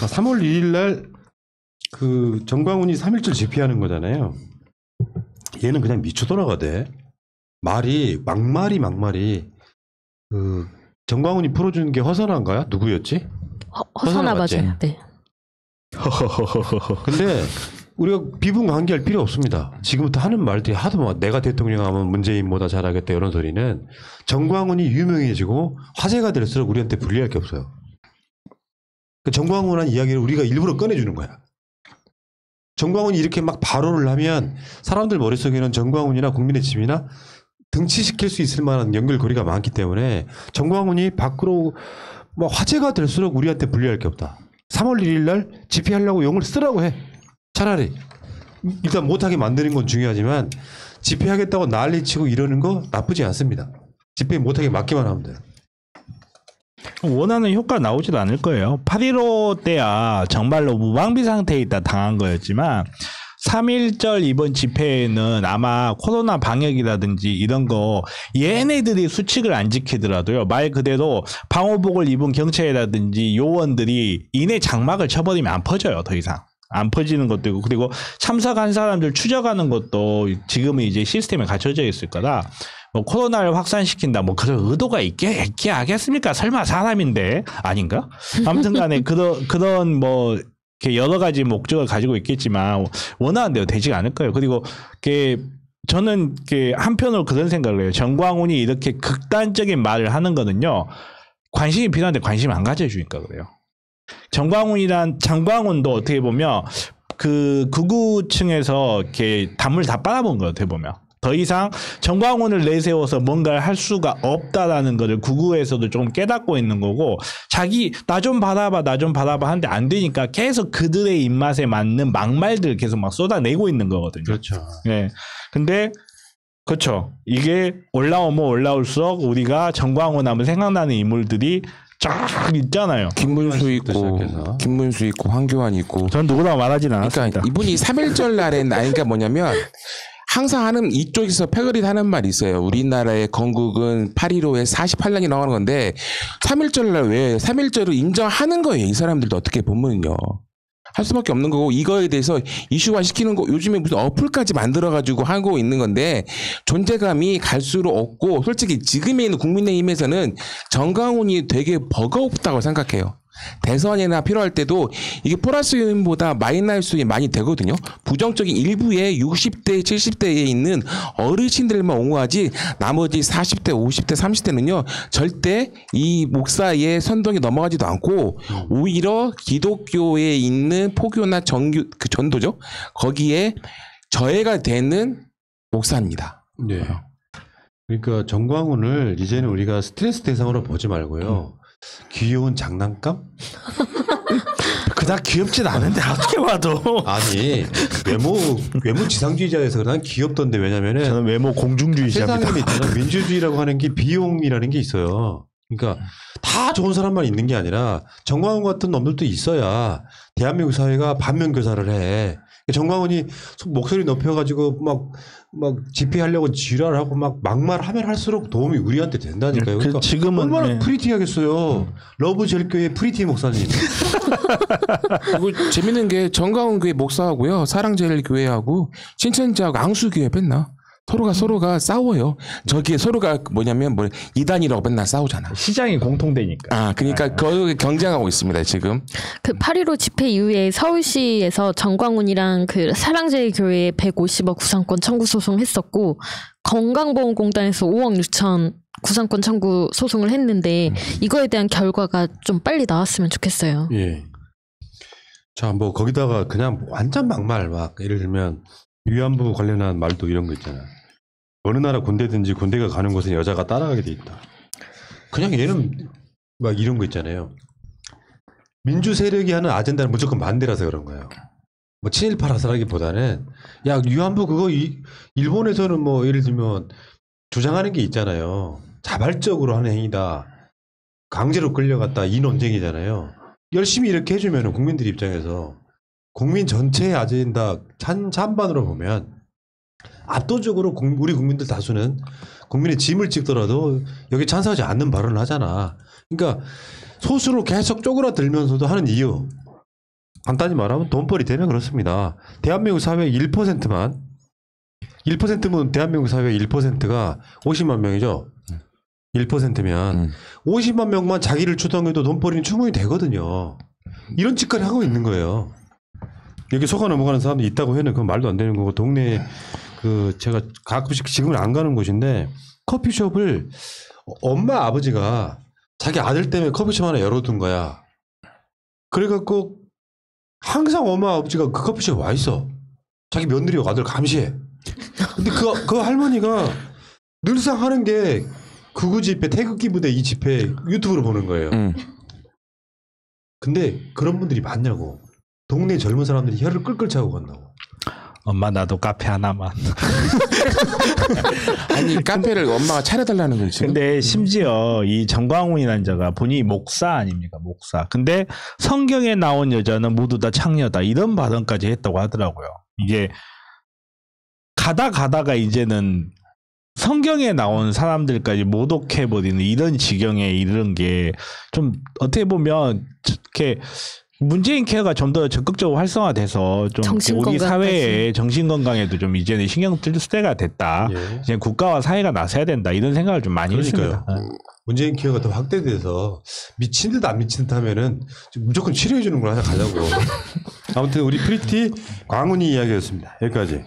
3월 1일 날 그 정광훈이 3.1절 집회하는 거잖아요. 얘는 그냥 미쳐 돌아가대. 말이 막말이 그 정광훈이 풀어주는 게 허선한가요? 누구였지? 허선아 맞지? 맞아요. 네. 근데 우리가 비분관계할 필요 없습니다. 지금부터 하는 말들이 하도 막 내가 대통령 하면 문재인보다 잘하겠다 이런 소리는 정광훈이 유명해지고 화제가 될수록 우리한테 불리할 게 없어요. 그 정광훈한 이야기를 우리가 일부러 꺼내주는 거야. 정광훈이 이렇게 막 발언을 하면 사람들 머릿속에는 정광훈이나 국민의힘이나 등치시킬 수 있을 만한 연결고리가 많기 때문에 정광훈이 밖으로 뭐 화제가 될수록 우리한테 불리할 게 없다. 3월 1일 날 집회하려고 용을 쓰라고 해. 차라리. 일단 못하게 만드는 건 중요하지만 집회하겠다고 난리치고 이러는 거 나쁘지 않습니다. 집회 못하게 막기만 하면 돼요. 원하는 효과 나오지도 않을 거예요. 8.15 때야 정말로 무방비 상태에 있다 당한 거였지만 3.1절 이번 집회에는 아마 코로나 방역이라든지 이런 거 얘네들이 수칙을 안 지키더라도요. 말 그대로 방호복을 입은 경찰이라든지 요원들이 이내 장막을 쳐버리면 안 퍼져요. 더 이상. 안 퍼지는 것도 있고 그리고 참석한 사람들 추적하는 것도 지금은 이제 시스템에 갖춰져 있을 거라 뭐 코로나를 확산시킨다 뭐 그런 의도가 있게 하겠습니까? 설마 사람인데 아닌가? 아무튼 간에 그런 뭐 이렇게 여러 가지 목적을 가지고 있겠지만 원하는 대로 되지 않을 거예요. 그리고 저는 한편으로 그런 생각을 해요. 정광훈이 이렇게 극단적인 말을 하는 거는요. 관심이 필요한데 관심 안 가져주니까 그래요. 정광훈도 어떻게 보면 그 극우층에서 이렇게 담을 다 빨아먹은 거예요. 어떻게 보면. 더 이상 정광훈을 내세워서 뭔가를 할 수가 없다라는 것을 극우에서도 조금 깨닫고 있는 거고 자기 나 좀 바라봐 하는데 안 되니까 계속 그들의 입맛에 맞는 막말들을 계속 막 쏟아내고 있는 거거든요. 그렇죠. 네. 근데 그렇죠. 이게 올라오면 올라올수록 우리가 정광훈 하면 생각나는 인물들이 쫙 있잖아요. 김문수 있고 황교안 있고. 전 누구나 말하지는 않았습니다. 그러니까 이분이 3.1절 날에 나이가 뭐냐면 항상 하는 이쪽에서 패거리 하는 말이 있어요. 우리나라의 건국은 8.15에 48년이 나오는 건데 3.1절 날 왜 3.1절을 인정하는 거예요. 이 사람들도 어떻게 보면요. 할 수밖에 없는 거고 이거에 대해서 이슈화 시키는 거 요즘에 무슨 어플까지 만들어가지고 하고 있는 건데 존재감이 갈수록 없고 솔직히 지금에 있는 국민의힘에서는 정광훈이 되게 버거웠다고 생각해요. 대선이나 필요할 때도 이게 플러스 요인보다 마이너스 요인이 많이 되거든요. 부정적인 일부의 60대, 70대에 있는 어르신들만 옹호하지 나머지 40대, 50대, 30대는요. 절대 이 목사의 선동에 넘어가지도 않고 오히려 기독교에 있는 포교나 전도죠. 거기에 저해가 되는 목사입니다. 네. 그러니까 정광훈을 이제는 우리가 스트레스 대상으로 보지 말고요. 귀여운 장난감? 그닥 귀엽진 않은데 어떻게 봐도 아니 외모 지상주의자에서 난 귀엽던데 왜냐면은 저는 외모 공중주의자입니다. 세상에 있잖아 민주주의라고 하는 게 비용이라는 게 있어요. 그러니까 다 좋은 사람만 있는 게 아니라 정광훈 같은 놈들도 있어야 대한민국 사회가 반면교사를 해. 정광훈이 목소리 높여가지고 막 집회하려고 지랄하고 막 막말하면 할수록 도움이 우리한테 된다니까요. 그러니까 지금은 얼마나 프리티하겠어요. 러브 젤교회 프리티 목사님. 그리고 재밌는 게 정광훈 교회 목사하고요, 사랑제일교회하고 신천지하고 앙수교회 맨날 서로가 싸워요. 저기에 서로가 뭐냐면 이단이라고 맨날 싸우잖아. 시장이 공통되니까. 그러니까 거기 경쟁하고 있습니다 지금. 그 8.15 집회 이후에 서울시에서 정광훈이랑 그 사랑제일교회 150억 구상권 청구 소송했었고 건강보험공단에서 5억 6천 구상권 청구 소송을 했는데 이거에 대한 결과가 좀 빨리 나왔으면 좋겠어요. 예. 자, 뭐 거기다가 그냥 완전 막말 막 예를 들면 위안부 관련한 말도 이런 거 있잖아. 어느 나라 군대든지 군대가 가는 곳은 여자가 따라가게 돼 있다. 그냥 얘는 막 이런 거 있잖아요. 민주 세력이 하는 아젠다는 무조건 반대라서 그런 거예요. 뭐 친일파라서라기보다는 야 위안부 그거 일본에서는 뭐 예를 들면 주장하는 게 있잖아요. 자발적으로 하는 행위다. 강제로 끌려갔다. 이 논쟁이잖아요. 열심히 이렇게 해주면 국민들 입장에서 국민 전체의 아젠다 찬반으로 보면 압도적으로 우리 국민들 다수는 국민의 짐을 찍더라도 여기 찬성하지 않는 발언을 하잖아. 그러니까 소수로 계속 쪼그라들면서도 하는 이유. 간단히 말하면 돈벌이 되면 그렇습니다. 대한민국 사회 1%면 대한민국 사회 1%가 50만 명이죠. 1%면 50만 명만 자기를 추동해도 돈벌이는 충분히 되거든요. 이런 짓까지 하고 있는 거예요. 여기 속아 넘어가는 사람들이 있다고 해는 그건 말도 안 되는 거고 동네에 그 제가 가끔씩 지금은 안 가는 곳인데 커피숍을 엄마 아버지가 자기 아들 때문에 커피숍 하나 열어둔 거야. 그래갖고 항상 엄마 아버지가 그 커피숍에 와 있어. 자기 며느리하고 아들 감시해. 근데 그 할머니가 늘상 하는 게 극우 집회, 태극기 부대 이 집회 유튜브로 보는 거예요. 근데 그런 분들이 많냐고. 동네 젊은 사람들이 혀를 끌끌 차고 간다고. 엄마 나도 카페 하나만. 아니 카페를 엄마가 차려달라는 거지. 지금? 근데 심지어 이 정광훈이라는 자가 본인이 목사 아닙니까? 목사. 근데 성경에 나온 여자는 모두 다 창녀다. 이런 발언까지 했다고 하더라고요. 이게 가다가 이제는 성경에 나온 사람들까지 모독해버리는 이런 지경에 이르는 게 좀 어떻게 보면 이렇게 문재인 케어가 좀 더 적극적으로 활성화돼서 좀 우리 사회의 정신 건강에도 좀 이제는 신경 쓸 때가 됐다. 예. 이제 국가와 사회가 나서야 된다. 이런 생각을 좀 많이 했습니다. 문재인 케어가 더 확대돼서 미친 듯 안 미친 듯 하면은 무조건 치료해 주는 걸 하나 가자고. 아무튼 우리 프리티 광훈이 이야기였습니다. 여기까지.